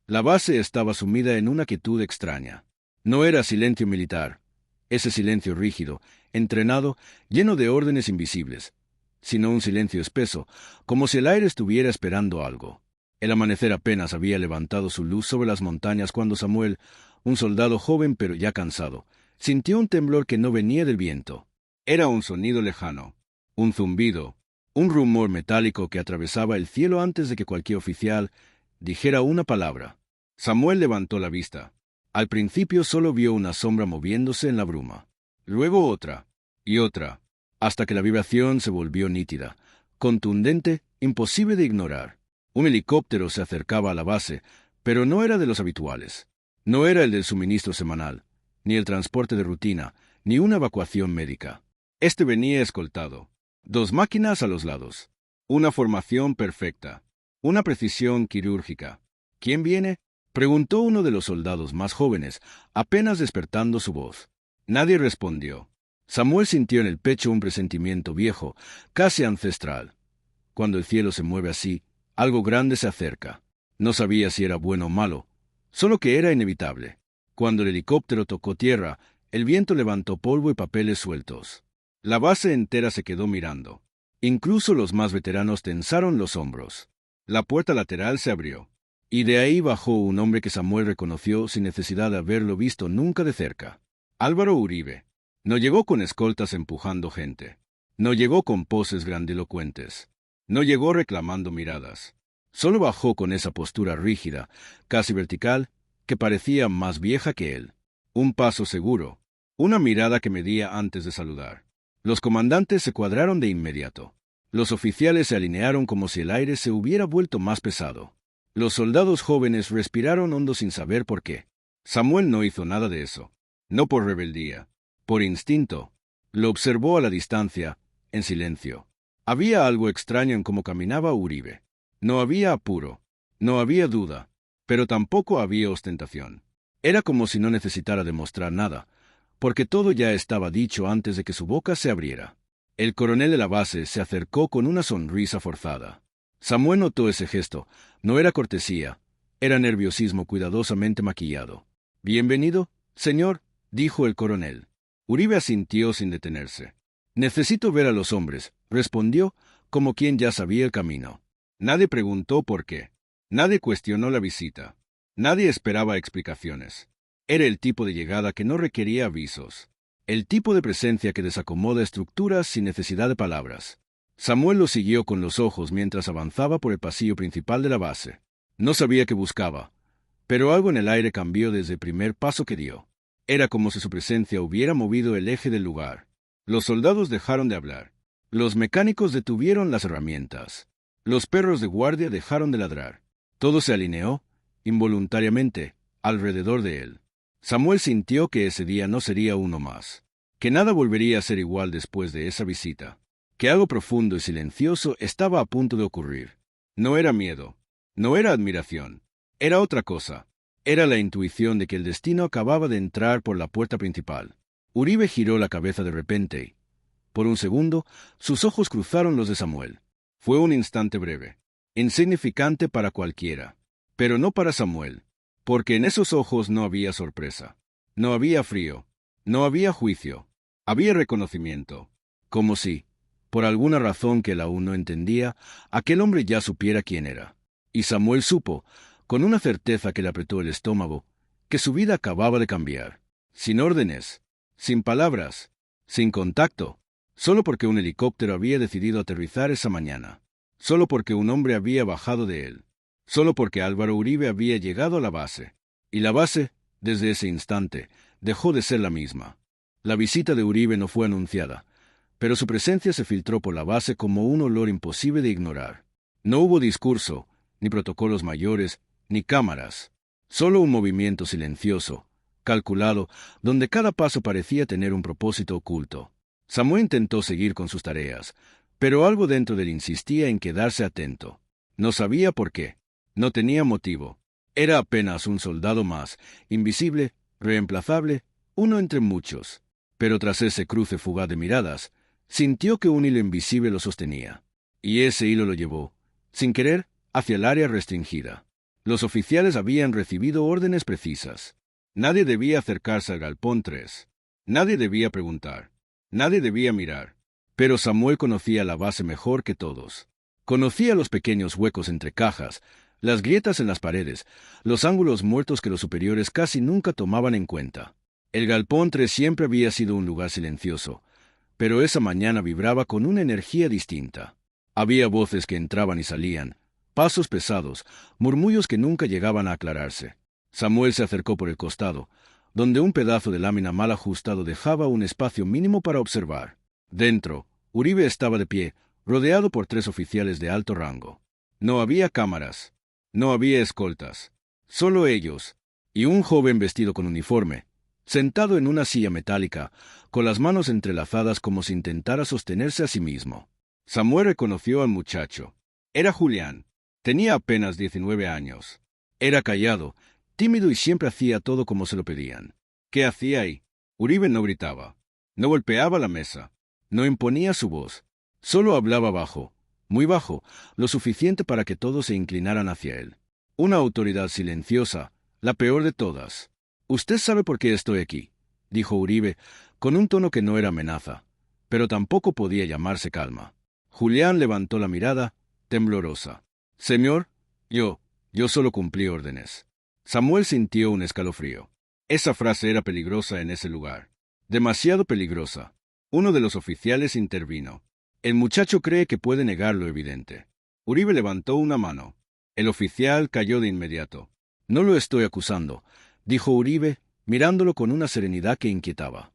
La base estaba sumida en una quietud extraña. No era silencio militar, ese silencio rígido, entrenado, lleno de órdenes invisibles, sino un silencio espeso, como si el aire estuviera esperando algo. El amanecer apenas había levantado su luz sobre las montañas cuando Samuel, un soldado joven pero ya cansado, sintió un temblor que no venía del viento. Era un sonido lejano, un zumbido, un rumor metálico que atravesaba el cielo antes de que cualquier oficial dijera una palabra. Samuel levantó la vista. Al principio solo vio una sombra moviéndose en la bruma. Luego otra, y otra, hasta que la vibración se volvió nítida, contundente, imposible de ignorar. Un helicóptero se acercaba a la base, pero no era de los habituales. No era el del suministro semanal, ni el transporte de rutina, ni una evacuación médica. Este venía escoltado. 2 máquinas a los lados. Una formación perfecta. Una precisión quirúrgica. ¿Quién viene?, preguntó uno de los soldados más jóvenes, apenas despertando su voz. Nadie respondió. Samuel sintió en el pecho un presentimiento viejo, casi ancestral. Cuando el cielo se mueve así, algo grande se acerca. No sabía si era bueno o malo, solo que era inevitable. Cuando el helicóptero tocó tierra, el viento levantó polvo y papeles sueltos. La base entera se quedó mirando. Incluso los más veteranos tensaron los hombros. La puerta lateral se abrió, y de ahí bajó un hombre que Samuel reconoció sin necesidad de haberlo visto nunca de cerca. Álvaro Uribe. No llegó con escoltas empujando gente. No llegó con poses grandilocuentes. No llegó reclamando miradas. Solo bajó con esa postura rígida, casi vertical, que parecía más vieja que él. Un paso seguro. Una mirada que medía antes de saludar. Los comandantes se cuadraron de inmediato. Los oficiales se alinearon como si el aire se hubiera vuelto más pesado. Los soldados jóvenes respiraron hondo sin saber por qué. Samuel no hizo nada de eso. No por rebeldía. Por instinto. Lo observó a la distancia, en silencio. Había algo extraño en cómo caminaba Uribe. No había apuro. No había duda. Pero tampoco había ostentación. Era como si no necesitara demostrar nada, porque todo ya estaba dicho antes de que su boca se abriera. El coronel de la base se acercó con una sonrisa forzada. Samuel notó ese gesto. No era cortesía, era nerviosismo cuidadosamente maquillado. «Bienvenido, señor», dijo el coronel. Uribe asintió sin detenerse. «Necesito ver a los hombres», respondió, como quien ya sabía el camino. Nadie preguntó por qué. Nadie cuestionó la visita. Nadie esperaba explicaciones. Era el tipo de llegada que no requería avisos. El tipo de presencia que desacomoda estructuras sin necesidad de palabras. Samuel lo siguió con los ojos mientras avanzaba por el pasillo principal de la base. No sabía qué buscaba, pero algo en el aire cambió desde el primer paso que dio. Era como si su presencia hubiera movido el eje del lugar. Los soldados dejaron de hablar. Los mecánicos detuvieron las herramientas. Los perros de guardia dejaron de ladrar. Todo se alineó, involuntariamente, alrededor de él. Samuel sintió que ese día no sería uno más, que nada volvería a ser igual después de esa visita, que algo profundo y silencioso estaba a punto de ocurrir. No era miedo, no era admiración, era otra cosa. Era la intuición de que el destino acababa de entrar por la puerta principal. Uribe giró la cabeza de repente y, por un segundo, sus ojos cruzaron los de Samuel. Fue un instante breve, insignificante para cualquiera, pero no para Samuel, porque en esos ojos no había sorpresa, no había frío, no había juicio, había reconocimiento, como si, por alguna razón que él aún no entendía, aquel hombre ya supiera quién era. Y Samuel supo, con una certeza que le apretó el estómago, que su vida acababa de cambiar, sin órdenes, sin palabras, sin contacto, solo porque un helicóptero había decidido aterrizar esa mañana, solo porque un hombre había bajado de él, solo porque Álvaro Uribe había llegado a la base. Y la base, desde ese instante, dejó de ser la misma. La visita de Uribe no fue anunciada, pero su presencia se filtró por la base como un olor imposible de ignorar. No hubo discurso, ni protocolos mayores, ni cámaras. Solo un movimiento silencioso, calculado, donde cada paso parecía tener un propósito oculto. Samuel intentó seguir con sus tareas, pero algo dentro de él insistía en quedarse atento. No sabía por qué. No tenía motivo. Era apenas un soldado más, invisible, reemplazable, uno entre muchos. Pero tras ese cruce fugaz de miradas, sintió que un hilo invisible lo sostenía. Y ese hilo lo llevó, sin querer, hacia el área restringida. Los oficiales habían recibido órdenes precisas. Nadie debía acercarse al galpón 3. Nadie debía preguntar. Nadie debía mirar. Pero Samuel conocía la base mejor que todos. Conocía los pequeños huecos entre cajas, las grietas en las paredes, los ángulos muertos que los superiores casi nunca tomaban en cuenta. El galpón 3 siempre había sido un lugar silencioso, pero esa mañana vibraba con una energía distinta. Había voces que entraban y salían, pasos pesados, murmullos que nunca llegaban a aclararse. Samuel se acercó por el costado, donde un pedazo de lámina mal ajustado dejaba un espacio mínimo para observar. Dentro, Uribe estaba de pie, rodeado por 3 oficiales de alto rango. No había cámaras, no había escoltas, solo ellos, y un joven vestido con uniforme, sentado en una silla metálica, con las manos entrelazadas como si intentara sostenerse a sí mismo. Samuel reconoció al muchacho. Era Julián. Tenía apenas 19 años. Era callado, tímido y siempre hacía todo como se lo pedían. ¿Qué hacía ahí? Uribe no gritaba, no golpeaba la mesa, no imponía su voz, solo hablaba bajo, muy bajo, lo suficiente para que todos se inclinaran hacia él. Una autoridad silenciosa, la peor de todas. «Usted sabe por qué estoy aquí», dijo Uribe, con un tono que no era amenaza, pero tampoco podía llamarse calma. Julián levantó la mirada, temblorosa. «Señor, yo solo cumplí órdenes». Samuel sintió un escalofrío. Esa frase era peligrosa en ese lugar. Demasiado peligrosa. Uno de los oficiales intervino. «El muchacho cree que puede negar lo evidente». Uribe levantó una mano. El oficial cayó de inmediato. «No lo estoy acusando», dijo Uribe, mirándolo con una serenidad que inquietaba.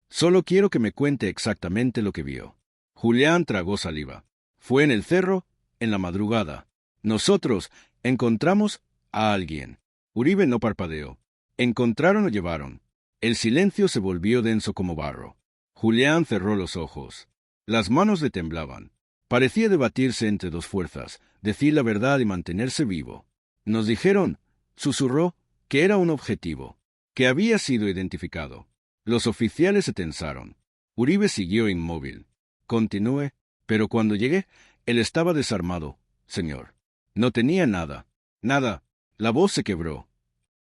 «Solo quiero que me cuente exactamente lo que vio». Julián tragó saliva. «Fue en el cerro, en la madrugada. Nosotros encontramos a alguien». Uribe no parpadeó. «Encontraron o llevaron». El silencio se volvió denso como barro. Julián cerró los ojos. Las manos le temblaban. Parecía debatirse entre 2 fuerzas, decir la verdad y mantenerse vivo. «Nos dijeron», susurró, «que era un objetivo, que había sido identificado». Los oficiales se tensaron. Uribe siguió inmóvil. «Continúe, pero cuando llegué, él estaba desarmado, señor. No tenía nada, nada». La voz se quebró.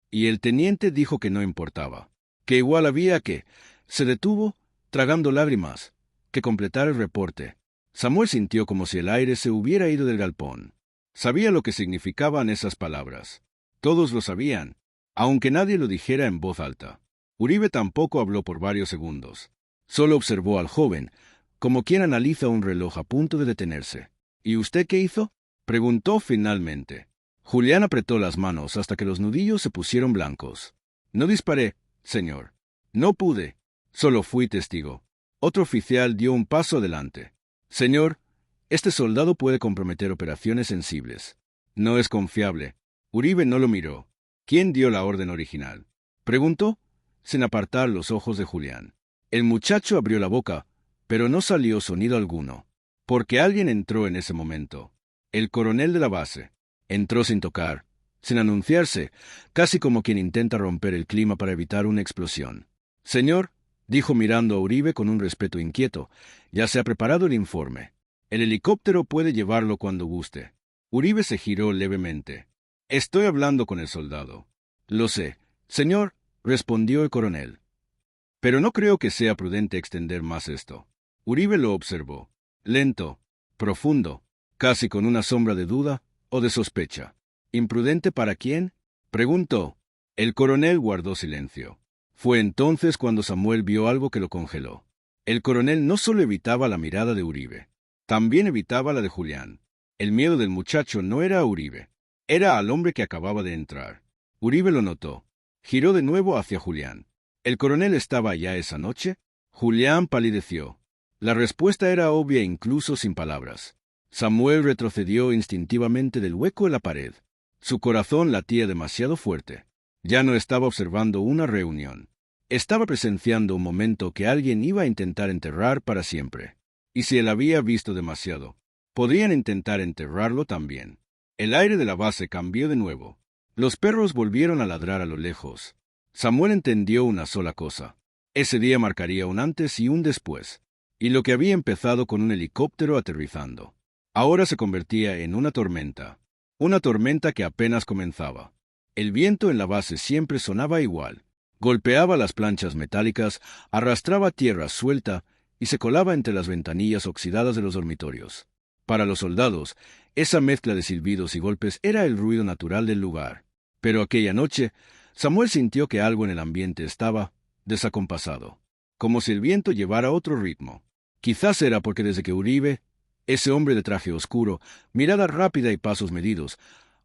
Y el teniente dijo que no importaba, que igual había que... Se detuvo, tragando lágrimas, que completar el reporte. Samuel sintió como si el aire se hubiera ido del galpón. Sabía lo que significaban esas palabras. Todos lo sabían, aunque nadie lo dijera en voz alta. Uribe tampoco habló por varios segundos. Solo observó al joven, como quien analiza un reloj a punto de detenerse. «¿Y usted qué hizo?», preguntó finalmente. Julián apretó las manos hasta que los nudillos se pusieron blancos. «No disparé, señor. No pude. Solo fui testigo». Otro oficial dio un paso adelante. «Señor, este soldado puede comprometer operaciones sensibles. No es confiable». Uribe no lo miró. «¿Quién dio la orden original?», preguntó, sin apartar los ojos de Julián. El muchacho abrió la boca, pero no salió sonido alguno. Porque alguien entró en ese momento. El coronel de la base. Entró sin tocar, sin anunciarse, casi como quien intenta romper el clima para evitar una explosión. «Señor», dijo mirando a Uribe con un respeto inquieto, «ya se ha preparado el informe. El helicóptero puede llevarlo cuando guste». Uribe se giró levemente. «Estoy hablando con el soldado». «Lo sé, señor», respondió el coronel. «Pero no creo que sea prudente extender más esto». Uribe lo observó. Lento, profundo, casi con una sombra de duda o de sospecha. «¿Imprudente para quién?», preguntó. El coronel guardó silencio. Fue entonces cuando Samuel vio algo que lo congeló. El coronel no solo evitaba la mirada de Uribe, también evitaba la de Julián. El miedo del muchacho no era a Uribe, era al hombre que acababa de entrar. Uribe lo notó. Giró de nuevo hacia Julián. ¿El coronel estaba allá esa noche? Julián palideció. La respuesta era obvia incluso sin palabras. Samuel retrocedió instintivamente del hueco en la pared. Su corazón latía demasiado fuerte. Ya no estaba observando una reunión. Estaba presenciando un momento que alguien iba a intentar enterrar para siempre. Y si él había visto demasiado, podrían intentar enterrarlo también. El aire de la base cambió de nuevo. Los perros volvieron a ladrar a lo lejos. Samuel entendió una sola cosa. Ese día marcaría un antes y un después. Y lo que había empezado con un helicóptero aterrizando, ahora se convertía en una tormenta. Una tormenta que apenas comenzaba. El viento en la base siempre sonaba igual. Golpeaba las planchas metálicas, arrastraba tierra suelta y se colaba entre las ventanillas oxidadas de los dormitorios. Para los soldados, esa mezcla de silbidos y golpes era el ruido natural del lugar. Pero aquella noche, Samuel sintió que algo en el ambiente estaba desacompasado, como si el viento llevara otro ritmo. Quizás era porque desde que Uribe, ese hombre de traje oscuro, mirada rápida y pasos medidos,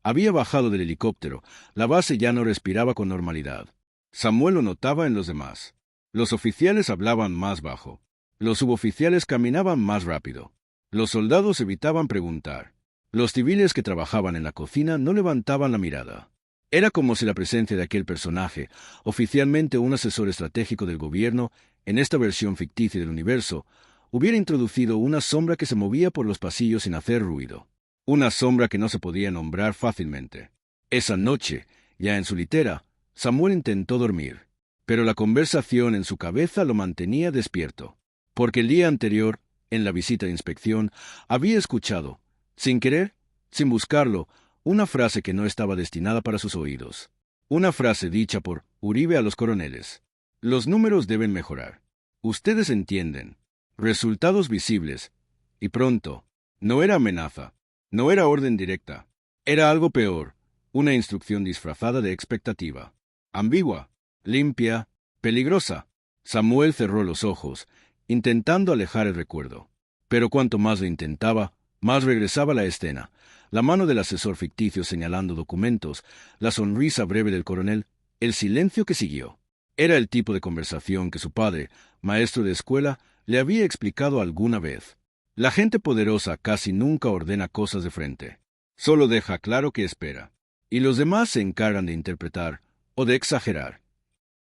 había bajado del helicóptero, la base ya no respiraba con normalidad. Samuel lo notaba en los demás. Los oficiales hablaban más bajo. Los suboficiales caminaban más rápido. Los soldados evitaban preguntar. Los civiles que trabajaban en la cocina no levantaban la mirada. Era como si la presencia de aquel personaje, oficialmente un asesor estratégico del gobierno, en esta versión ficticia del universo, hubiera introducido una sombra que se movía por los pasillos sin hacer ruido. Una sombra que no se podía nombrar fácilmente. Esa noche, ya en su litera, Samuel intentó dormir, pero la conversación en su cabeza lo mantenía despierto, porque el día anterior, en la visita de inspección, había escuchado, sin querer, sin buscarlo, una frase que no estaba destinada para sus oídos. Una frase dicha por Uribe a los coroneles. Los números deben mejorar. Ustedes entienden. Resultados visibles. Y pronto. No era amenaza. No era orden directa. Era algo peor. Una instrucción disfrazada de expectativa. Ambigua, limpia, peligrosa. Samuel cerró los ojos, intentando alejar el recuerdo. Pero cuanto más lo intentaba, más regresaba la escena. La mano del asesor ficticio señalando documentos, la sonrisa breve del coronel, el silencio que siguió. Era el tipo de conversación que su padre, maestro de escuela, le había explicado alguna vez. La gente poderosa casi nunca ordena cosas de frente. Solo deja claro que espera. Y los demás se encargan de interpretar o de exagerar.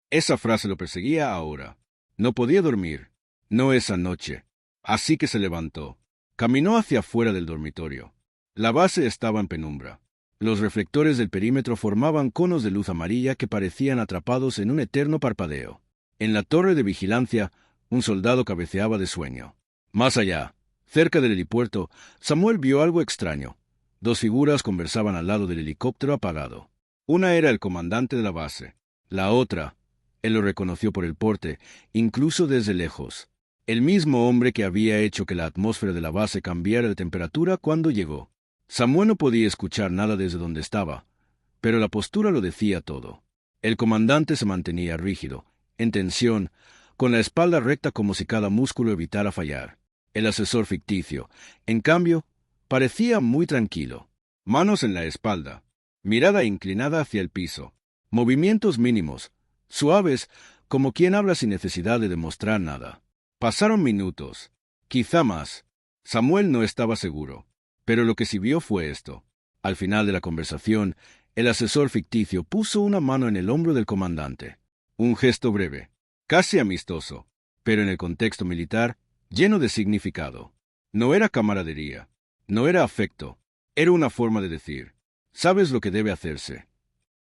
Esa frase lo perseguía ahora. No podía dormir. No esa noche. Así que se levantó. Caminó hacia afuera del dormitorio. La base estaba en penumbra. Los reflectores del perímetro formaban conos de luz amarilla que parecían atrapados en un eterno parpadeo. En la torre de vigilancia, un soldado cabeceaba de sueño. Más allá, cerca del helipuerto, Samuel vio algo extraño. Dos figuras conversaban al lado del helicóptero apagado. Una era el comandante de la base. La otra, él lo reconoció por el porte, incluso desde lejos. El mismo hombre que había hecho que la atmósfera de la base cambiara de temperatura cuando llegó. Samuel no podía escuchar nada desde donde estaba, pero la postura lo decía todo. El comandante se mantenía rígido, en tensión, con la espalda recta como si cada músculo evitara fallar. El asesor ficticio, en cambio, parecía muy tranquilo. Manos en la espalda, mirada inclinada hacia el piso, movimientos mínimos, suaves, como quien habla sin necesidad de demostrar nada. Pasaron minutos, quizá más. Samuel no estaba seguro, pero lo que sí vio fue esto. Al final de la conversación, el asesor ficticio puso una mano en el hombro del comandante. Un gesto breve, casi amistoso, pero en el contexto militar, lleno de significado. No era camaradería, no era afecto, era una forma de decir, sabes lo que debe hacerse.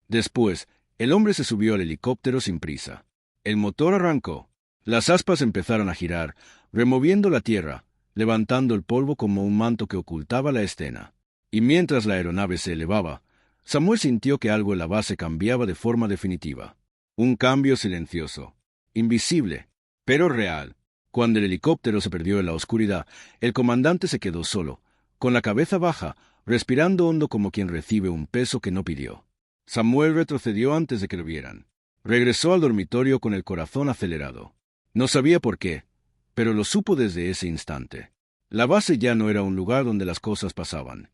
Después, el hombre se subió al helicóptero sin prisa. El motor arrancó. Las aspas empezaron a girar, removiendo la tierra, levantando el polvo como un manto que ocultaba la escena. Y mientras la aeronave se elevaba, Samuel sintió que algo en la base cambiaba de forma definitiva. Un cambio silencioso, invisible, pero real. Cuando el helicóptero se perdió en la oscuridad, el comandante se quedó solo, con la cabeza baja, respirando hondo como quien recibe un peso que no pidió. Samuel retrocedió antes de que lo vieran. Regresó al dormitorio con el corazón acelerado. No sabía por qué, pero lo supo desde ese instante. La base ya no era un lugar donde las cosas pasaban.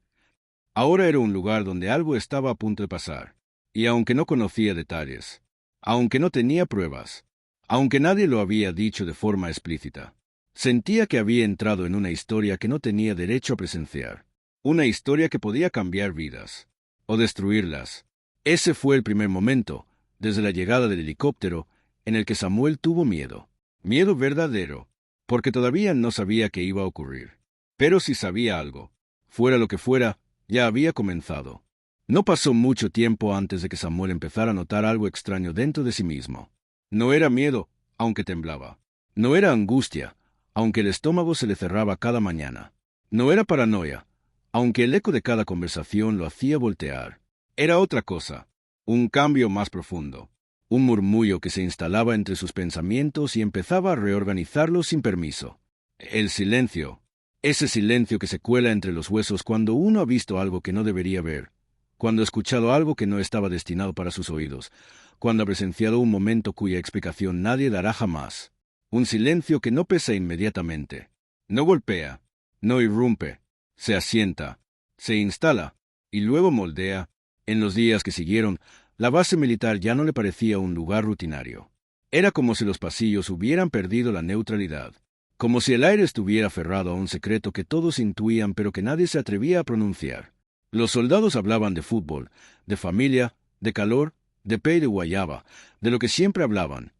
Ahora era un lugar donde algo estaba a punto de pasar. Y aunque no conocía detalles, aunque no tenía pruebas, aunque nadie lo había dicho de forma explícita, sentía que había entrado en una historia que no tenía derecho a presenciar. Una historia que podía cambiar vidas, o destruirlas. Ese fue el primer momento, desde la llegada del helicóptero, en el que Samuel tuvo miedo. Miedo verdadero, porque todavía no sabía qué iba a ocurrir. Pero si sabía algo, fuera lo que fuera, ya había comenzado. No pasó mucho tiempo antes de que Samuel empezara a notar algo extraño dentro de sí mismo. No era miedo, aunque temblaba. No era angustia, aunque el estómago se le cerraba cada mañana. No era paranoia, aunque el eco de cada conversación lo hacía voltear. Era otra cosa, un cambio más profundo, un murmullo que se instalaba entre sus pensamientos y empezaba a reorganizarlos sin permiso. El silencio, ese silencio que se cuela entre los huesos cuando uno ha visto algo que no debería ver, cuando ha escuchado algo que no estaba destinado para sus oídos, cuando ha presenciado un momento cuya explicación nadie dará jamás. Un silencio que no pesa inmediatamente, no golpea, no irrumpe, se asienta, se instala, y luego moldea. En los días que siguieron, la base militar ya no le parecía un lugar rutinario. Era como si los pasillos hubieran perdido la neutralidad, como si el aire estuviera aferrado a un secreto que todos intuían pero que nadie se atrevía a pronunciar. Los soldados hablaban de fútbol, de familia, de calor, de pe y de guayaba, de lo que siempre hablaban.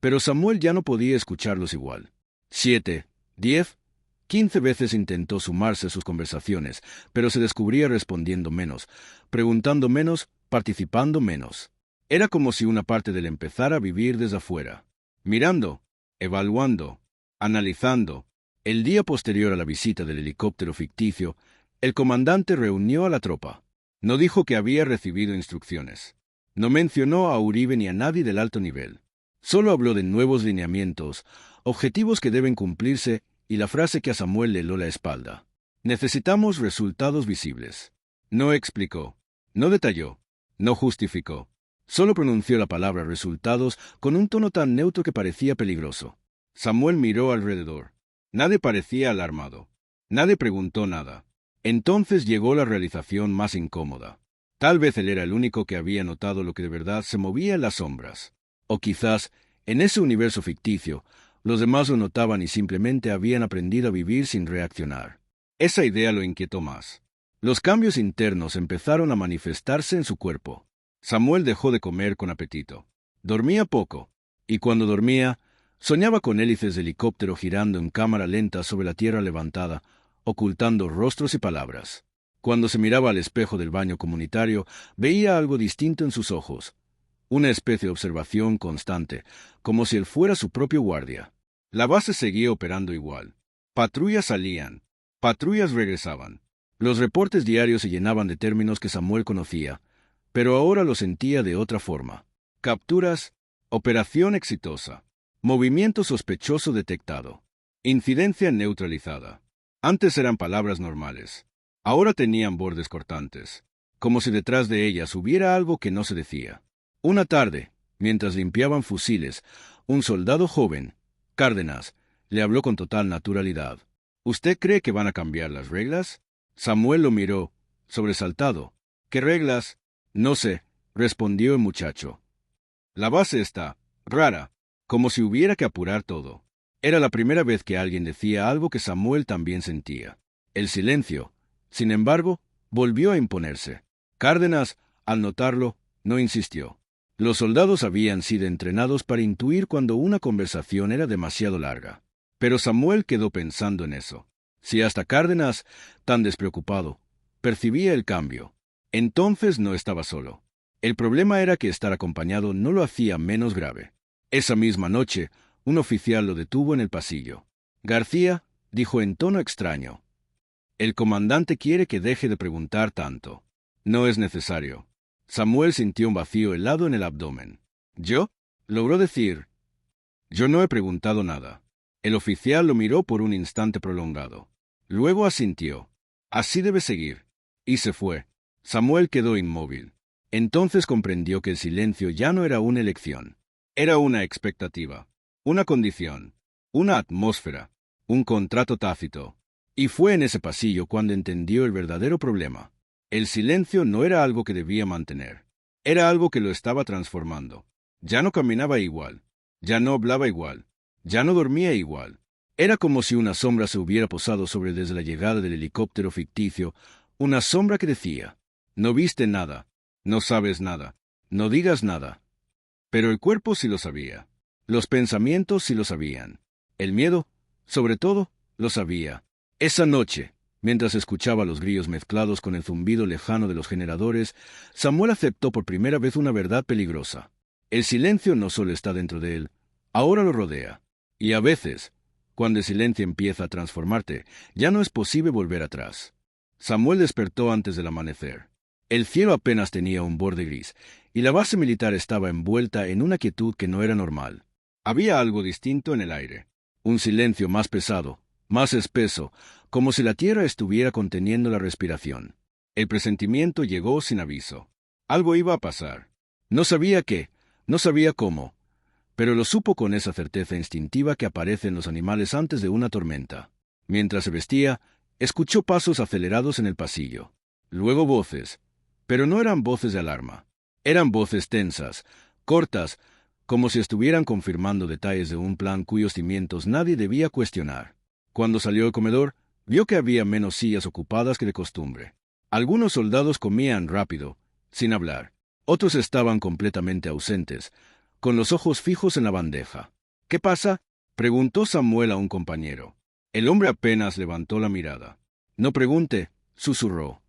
Pero Samuel ya no podía escucharlos igual. 7, 10, 15 veces intentó sumarse a sus conversaciones, pero se descubría respondiendo menos, preguntando menos, participando menos. Era como si una parte de él empezara a vivir desde afuera, mirando, evaluando, analizando. El día posterior a la visita del helicóptero ficticio, el comandante reunió a la tropa. No dijo que había recibido instrucciones. No mencionó a Uribe ni a nadie del alto nivel. Solo habló de nuevos lineamientos, objetivos que deben cumplirse y la frase que a Samuel le heló la espalda. Necesitamos resultados visibles. No explicó, no detalló, no justificó. Solo pronunció la palabra resultados con un tono tan neutro que parecía peligroso. Samuel miró alrededor. Nadie parecía alarmado. Nadie preguntó nada. Entonces llegó la realización más incómoda. Tal vez él era el único que había notado lo que de verdad se movía en las sombras. O quizás, en ese universo ficticio, los demás lo notaban y simplemente habían aprendido a vivir sin reaccionar. Esa idea lo inquietó más. Los cambios internos empezaron a manifestarse en su cuerpo. Samuel dejó de comer con apetito. Dormía poco, y cuando dormía, soñaba con hélices de helicóptero girando en cámara lenta sobre la tierra levantada, ocultando rostros y palabras. Cuando se miraba al espejo del baño comunitario, veía algo distinto en sus ojos. Una especie de observación constante, como si él fuera su propio guardia. La base seguía operando igual. Patrullas salían, patrullas regresaban. Los reportes diarios se llenaban de términos que Samuel conocía, pero ahora lo sentía de otra forma. Capturas, operación exitosa, movimiento sospechoso detectado, incidencia neutralizada. Antes eran palabras normales. Ahora tenían bordes cortantes, como si detrás de ellas hubiera algo que no se decía. Una tarde, mientras limpiaban fusiles, un soldado joven, Cárdenas, le habló con total naturalidad. ¿Usted cree que van a cambiar las reglas? Samuel lo miró, sobresaltado. ¿Qué reglas? No sé, respondió el muchacho. La base está rara, como si hubiera que apurar todo. Era la primera vez que alguien decía algo que Samuel también sentía. El silencio, sin embargo, volvió a imponerse. Cárdenas, al notarlo, no insistió. Los soldados habían sido entrenados para intuir cuando una conversación era demasiado larga. Pero Samuel quedó pensando en eso. Si hasta Cárdenas, tan despreocupado, percibía el cambio, entonces no estaba solo. El problema era que estar acompañado no lo hacía menos grave. Esa misma noche, un oficial lo detuvo en el pasillo. García, dijo en tono extraño. El comandante quiere que deje de preguntar tanto. No es necesario. Samuel sintió un vacío helado en el abdomen. ¿Yo? Logró decir. Yo no he preguntado nada. El oficial lo miró por un instante prolongado. Luego asintió. Así debe seguir. Y se fue. Samuel quedó inmóvil. Entonces comprendió que el silencio ya no era una elección. Era una expectativa, una condición, una atmósfera, un contrato tácito. Y fue en ese pasillo cuando entendió el verdadero problema. El silencio no era algo que debía mantener. Era algo que lo estaba transformando. Ya no caminaba igual. Ya no hablaba igual. Ya no dormía igual. Era como si una sombra se hubiera posado sobre él desde la llegada del helicóptero ficticio, una sombra que decía, no viste nada, no sabes nada, no digas nada. Pero el cuerpo sí lo sabía. Los pensamientos sí lo sabían. El miedo, sobre todo, lo sabía. Esa noche, mientras escuchaba los grillos mezclados con el zumbido lejano de los generadores, Samuel aceptó por primera vez una verdad peligrosa. El silencio no solo está dentro de él, ahora lo rodea. Y a veces, cuando el silencio empieza a transformarte, ya no es posible volver atrás. Samuel despertó antes del amanecer. El cielo apenas tenía un borde gris, y la base militar estaba envuelta en una quietud que no era normal. Había algo distinto en el aire. Un silencio más pesado, más espeso, como si la tierra estuviera conteniendo la respiración. El presentimiento llegó sin aviso. Algo iba a pasar. No sabía qué, no sabía cómo, pero lo supo con esa certeza instintiva que aparece en los animales antes de una tormenta. Mientras se vestía, escuchó pasos acelerados en el pasillo. Luego voces, pero no eran voces de alarma. Eran voces tensas, cortas, como si estuvieran confirmando detalles de un plan cuyos cimientos nadie debía cuestionar. Cuando salió al comedor, vio que había menos sillas ocupadas que de costumbre. Algunos soldados comían rápido, sin hablar. Otros estaban completamente ausentes, con los ojos fijos en la bandeja. ¿Qué pasa?, preguntó Samuel a un compañero. El hombre apenas levantó la mirada. No pregunte, susurró.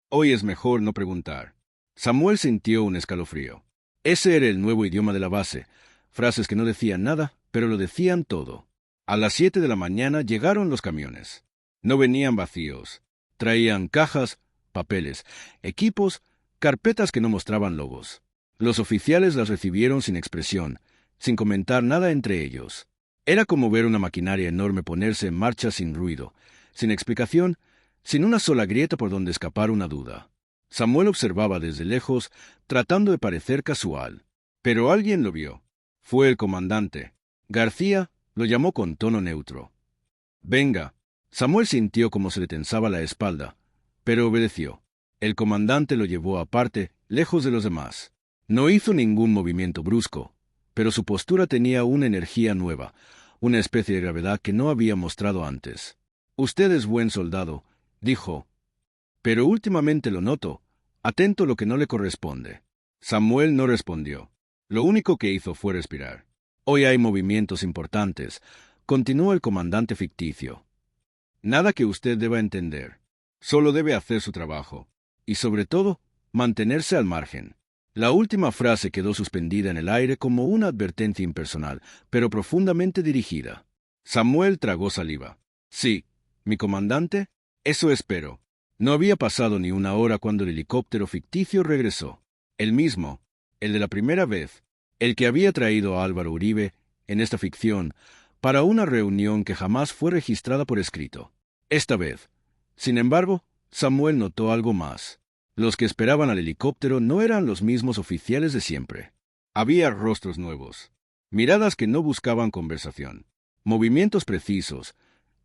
Hoy es mejor no preguntar. Samuel sintió un escalofrío. Ese era el nuevo idioma de la base, frases que no decían nada, pero lo decían todo. A las 7 de la mañana llegaron los camiones. No venían vacíos. Traían cajas, papeles, equipos, carpetas que no mostraban logos. Los oficiales las recibieron sin expresión, sin comentar nada entre ellos. Era como ver una maquinaria enorme ponerse en marcha sin ruido, sin explicación, sin una sola grieta por donde escapar una duda. Samuel observaba desde lejos, tratando de parecer casual. Pero alguien lo vio. Fue el comandante. García lo llamó con tono neutro. Venga. Samuel sintió como se le tensaba la espalda, pero obedeció. El comandante lo llevó aparte, lejos de los demás. No hizo ningún movimiento brusco, pero su postura tenía una energía nueva, una especie de gravedad que no había mostrado antes. Usted es buen soldado, dijo. Pero últimamente lo noto, atento a lo que no le corresponde. Samuel no respondió. Lo único que hizo fue respirar. Hoy hay movimientos importantes, continuó el comandante ficticio. Nada que usted deba entender. Solo debe hacer su trabajo. Y sobre todo, mantenerse al margen. La última frase quedó suspendida en el aire como una advertencia impersonal, pero profundamente dirigida. Samuel tragó saliva. Sí, mi comandante, eso espero. No había pasado ni una hora cuando el helicóptero ficticio regresó. El mismo, el de la primera vez, el que había traído a Álvaro Uribe, en esta ficción, para una reunión que jamás fue registrada por escrito. Esta vez, sin embargo, Samuel notó algo más. Los que esperaban al helicóptero no eran los mismos oficiales de siempre. Había rostros nuevos, miradas que no buscaban conversación, movimientos precisos,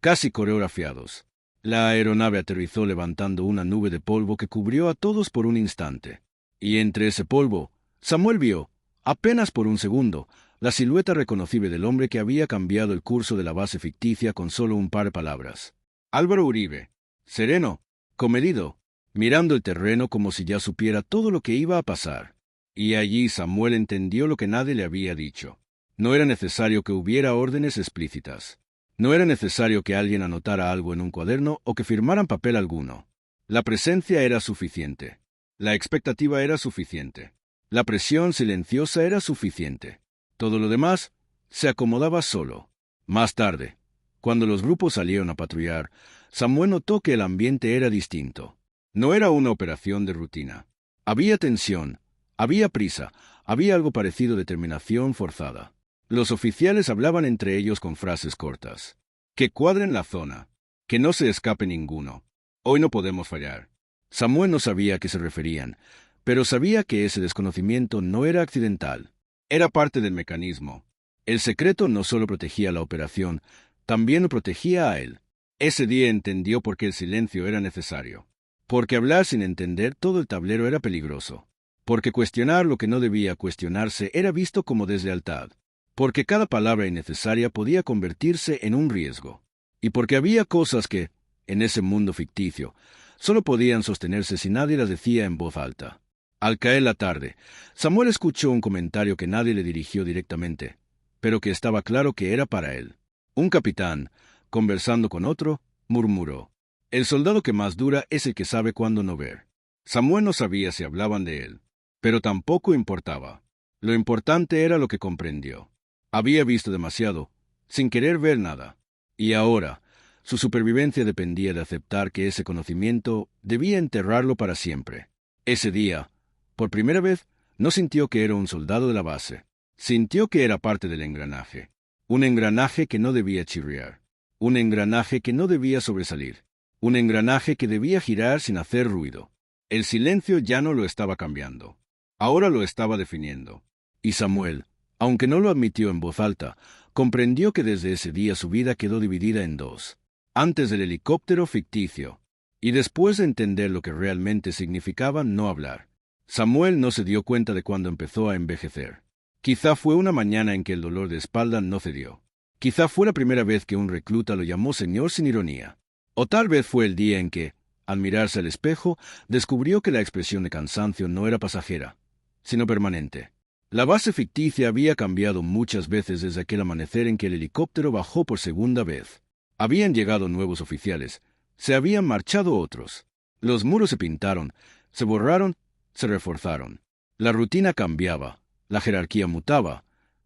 casi coreografiados. La aeronave aterrizó levantando una nube de polvo que cubrió a todos por un instante. Y entre ese polvo, Samuel vio, apenas por un segundo, la silueta reconocible del hombre que había cambiado el curso de la base ficticia con solo un par de palabras. Álvaro Uribe, sereno, comedido, mirando el terreno como si ya supiera todo lo que iba a pasar. Y allí Samuel entendió lo que nadie le había dicho. No era necesario que hubiera órdenes explícitas. No era necesario que alguien anotara algo en un cuaderno o que firmaran papel alguno. La presencia era suficiente. La expectativa era suficiente. La presión silenciosa era suficiente. Todo lo demás se acomodaba solo. Más tarde, cuando los grupos salieron a patrullar, Samuel notó que el ambiente era distinto. No era una operación de rutina. Había tensión, había prisa, había algo parecido a determinación forzada. Los oficiales hablaban entre ellos con frases cortas. Que cuadren la zona. Que no se escape ninguno. Hoy no podemos fallar. Samuel no sabía a qué se referían, pero sabía que ese desconocimiento no era accidental. Era parte del mecanismo. El secreto no solo protegía la operación, también lo protegía a él. Ese día entendió por qué el silencio era necesario. Porque hablar sin entender todo el tablero era peligroso. Porque cuestionar lo que no debía cuestionarse era visto como deslealtad. Porque cada palabra innecesaria podía convertirse en un riesgo. Y porque había cosas que, en ese mundo ficticio, solo podían sostenerse si nadie las decía en voz alta. Al caer la tarde, Samuel escuchó un comentario que nadie le dirigió directamente, pero que estaba claro que era para él. Un capitán, conversando con otro, murmuró: «El soldado que más dura es el que sabe cuándo no ver». Samuel no sabía si hablaban de él, pero tampoco importaba. Lo importante era lo que comprendió. Había visto demasiado, sin querer ver nada. Y ahora, Su supervivencia dependía de aceptar que ese conocimiento debía enterrarlo para siempre. Ese día, por primera vez, no sintió que era un soldado de la base. Sintió que era parte del engranaje. Un engranaje que no debía chirriar. Un engranaje que no debía sobresalir. Un engranaje que debía girar sin hacer ruido. El silencio ya no lo estaba cambiando. Ahora lo estaba definiendo. Y Samuel, aunque no lo admitió en voz alta, comprendió que desde ese día su vida quedó dividida en dos. Antes del helicóptero ficticio, y después de entender lo que realmente significaba no hablar. Samuel no se dio cuenta de cuando empezó a envejecer. Quizá fue una mañana en que el dolor de espalda no cedió. Quizá fue la primera vez que un recluta lo llamó señor sin ironía. O tal vez fue el día en que, al mirarse al espejo, descubrió que la expresión de cansancio no era pasajera, sino permanente. La base ficticia había cambiado muchas veces desde aquel amanecer en que el helicóptero bajó por segunda vez. Habían llegado nuevos oficiales, se habían marchado otros. Los muros se pintaron, se borraron, se reforzaron. La rutina cambiaba, la jerarquía mutaba,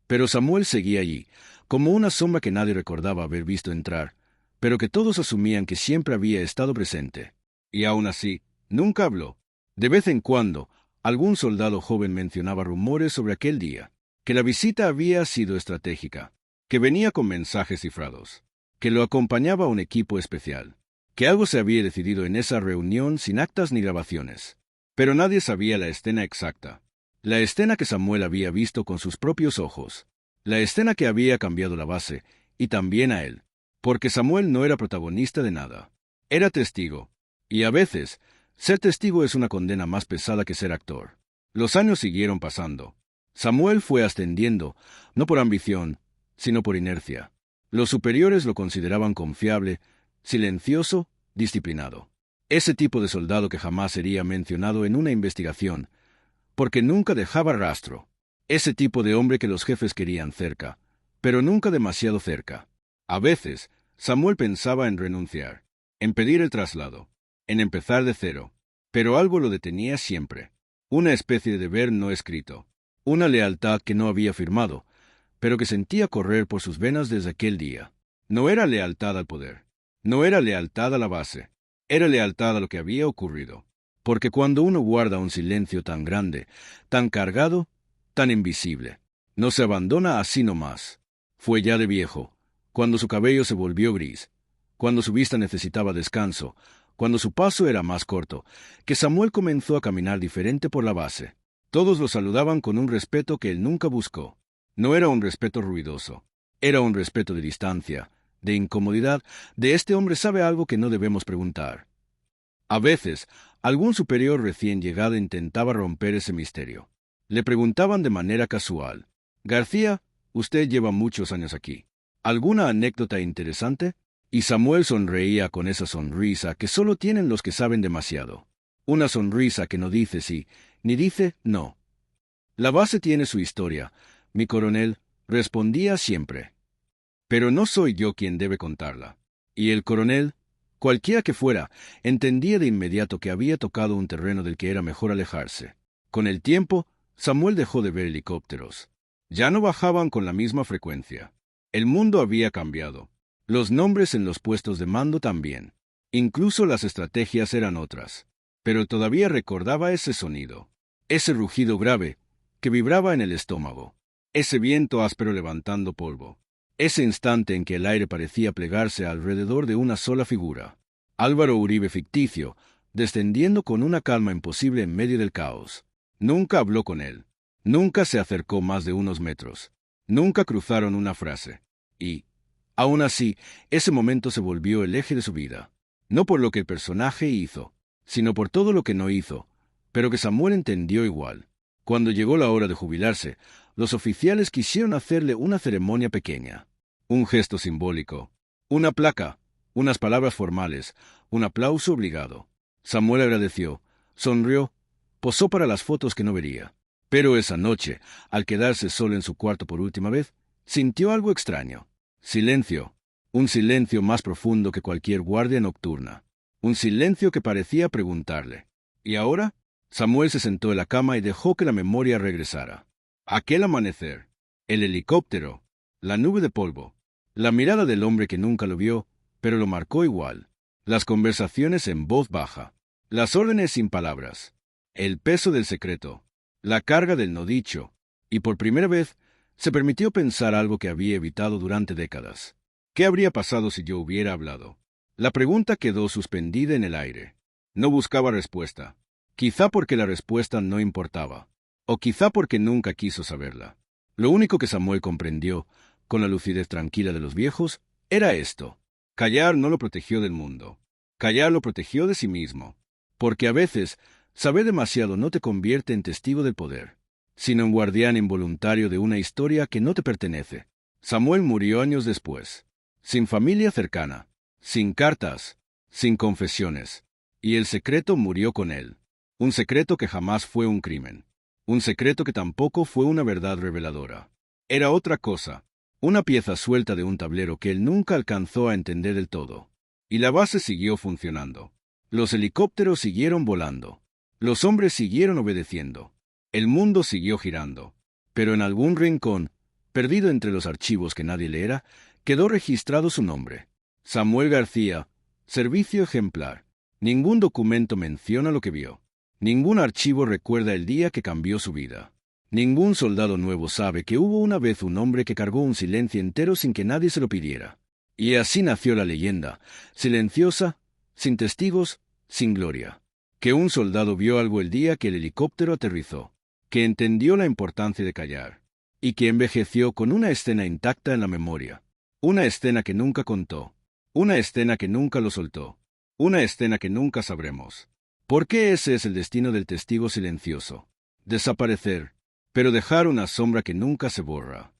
pero Samuel seguía allí, como una sombra que nadie recordaba haber visto entrar, pero que todos asumían que siempre había estado presente. Y aún así, nunca habló. De vez en cuando, algún soldado joven mencionaba rumores sobre aquel día, que la visita había sido estratégica, que venía con mensajes cifrados, que lo acompañaba un equipo especial, que algo se había decidido en esa reunión sin actas ni grabaciones. Pero nadie sabía la escena exacta, la escena que Samuel había visto con sus propios ojos, la escena que había cambiado la base, y también a él, porque Samuel no era protagonista de nada, era testigo, y a veces, ser testigo es una condena más pesada que ser actor. Los años siguieron pasando. Samuel fue ascendiendo, no por ambición, sino por inercia. Los superiores lo consideraban confiable, silencioso, disciplinado. Ese tipo de soldado que jamás sería mencionado en una investigación, porque nunca dejaba rastro. Ese tipo de hombre que los jefes querían cerca, pero nunca demasiado cerca. A veces, Samuel pensaba en renunciar, en pedir el traslado, en empezar de cero, pero algo lo detenía siempre. Una especie de deber no escrito, una lealtad que no había firmado, pero que sentía correr por sus venas desde aquel día. No era lealtad al poder, no era lealtad a la base, era lealtad a lo que había ocurrido. Porque cuando uno guarda un silencio tan grande, tan cargado, tan invisible, no se abandona así nomás. Fue ya de viejo, cuando su cabello se volvió gris, cuando su vista necesitaba descanso, cuando su paso era más corto, que Samuel comenzó a caminar diferente por la base. Todos lo saludaban con un respeto que él nunca buscó. No era un respeto ruidoso, era un respeto de distancia, de incomodidad, de este hombre sabe algo que no debemos preguntar. A veces, algún superior recién llegado intentaba romper ese misterio. Le preguntaban de manera casual: «García, usted lleva muchos años aquí. ¿Alguna anécdota interesante?» Y Samuel sonreía con esa sonrisa que solo tienen los que saben demasiado. Una sonrisa que no dice sí, ni dice no. La base tiene su historia, mi coronel, respondía siempre. Pero no soy yo quien debe contarla. Y el coronel, cualquiera que fuera, entendía de inmediato que había tocado un terreno del que era mejor alejarse. Con el tiempo, Samuel dejó de ver helicópteros. Ya no bajaban con la misma frecuencia. El mundo había cambiado. Los nombres en los puestos de mando también. Incluso las estrategias eran otras. Pero todavía recordaba ese sonido. Ese rugido grave, que vibraba en el estómago. Ese viento áspero levantando polvo. Ese instante en que el aire parecía plegarse alrededor de una sola figura. Álvaro Uribe ficticio, descendiendo con una calma imposible en medio del caos. Nunca habló con él. Nunca se acercó más de unos metros. Nunca cruzaron una frase. Y, aún así, ese momento se volvió el eje de su vida. No por lo que el personaje hizo, sino por todo lo que no hizo, pero que Samuel entendió igual. Cuando llegó la hora de jubilarse, los oficiales quisieron hacerle una ceremonia pequeña. Un gesto simbólico, una placa, unas palabras formales, un aplauso obligado. Samuel agradeció, sonrió, posó para las fotos que no vería. Pero esa noche, al quedarse solo en su cuarto por última vez, sintió algo extraño. Silencio. Un silencio más profundo que cualquier guardia nocturna. Un silencio que parecía preguntarle: ¿y ahora? Samuel se sentó en la cama y dejó que la memoria regresara. Aquel amanecer, el helicóptero, la nube de polvo, la mirada del hombre que nunca lo vio, pero lo marcó igual. Las conversaciones en voz baja, las órdenes sin palabras, el peso del secreto, la carga del no dicho, y por primera vez se permitió pensar algo que había evitado durante décadas. ¿Qué habría pasado si yo hubiera hablado? La pregunta quedó suspendida en el aire. No buscaba respuesta. Quizá porque la respuesta no importaba, o quizá porque nunca quiso saberla. Lo único que Samuel comprendió, con la lucidez tranquila de los viejos, era esto. Callar no lo protegió del mundo. Callar lo protegió de sí mismo. Porque a veces, saber demasiado no te convierte en testigo del poder, sino en guardián involuntario de una historia que no te pertenece. Samuel murió años después, sin familia cercana, sin cartas, sin confesiones, y el secreto murió con él. Un secreto que jamás fue un crimen. Un secreto que tampoco fue una verdad reveladora. Era otra cosa, una pieza suelta de un tablero que él nunca alcanzó a entender del todo. Y la base siguió funcionando. Los helicópteros siguieron volando. Los hombres siguieron obedeciendo. El mundo siguió girando. Pero en algún rincón, perdido entre los archivos que nadie leera, quedó registrado su nombre. Samuel García, servicio ejemplar. Ningún documento menciona lo que vio. Ningún archivo recuerda el día que cambió su vida. Ningún soldado nuevo sabe que hubo una vez un hombre que cargó un silencio entero sin que nadie se lo pidiera. Y así nació la leyenda, silenciosa, sin testigos, sin gloria. Que un soldado vio algo el día que el helicóptero aterrizó, que entendió la importancia de callar, y que envejeció con una escena intacta en la memoria. Una escena que nunca contó, una escena que nunca lo soltó, una escena que nunca sabremos. ¿Por qué ese es el destino del testigo silencioso? Desaparecer, pero dejar una sombra que nunca se borra.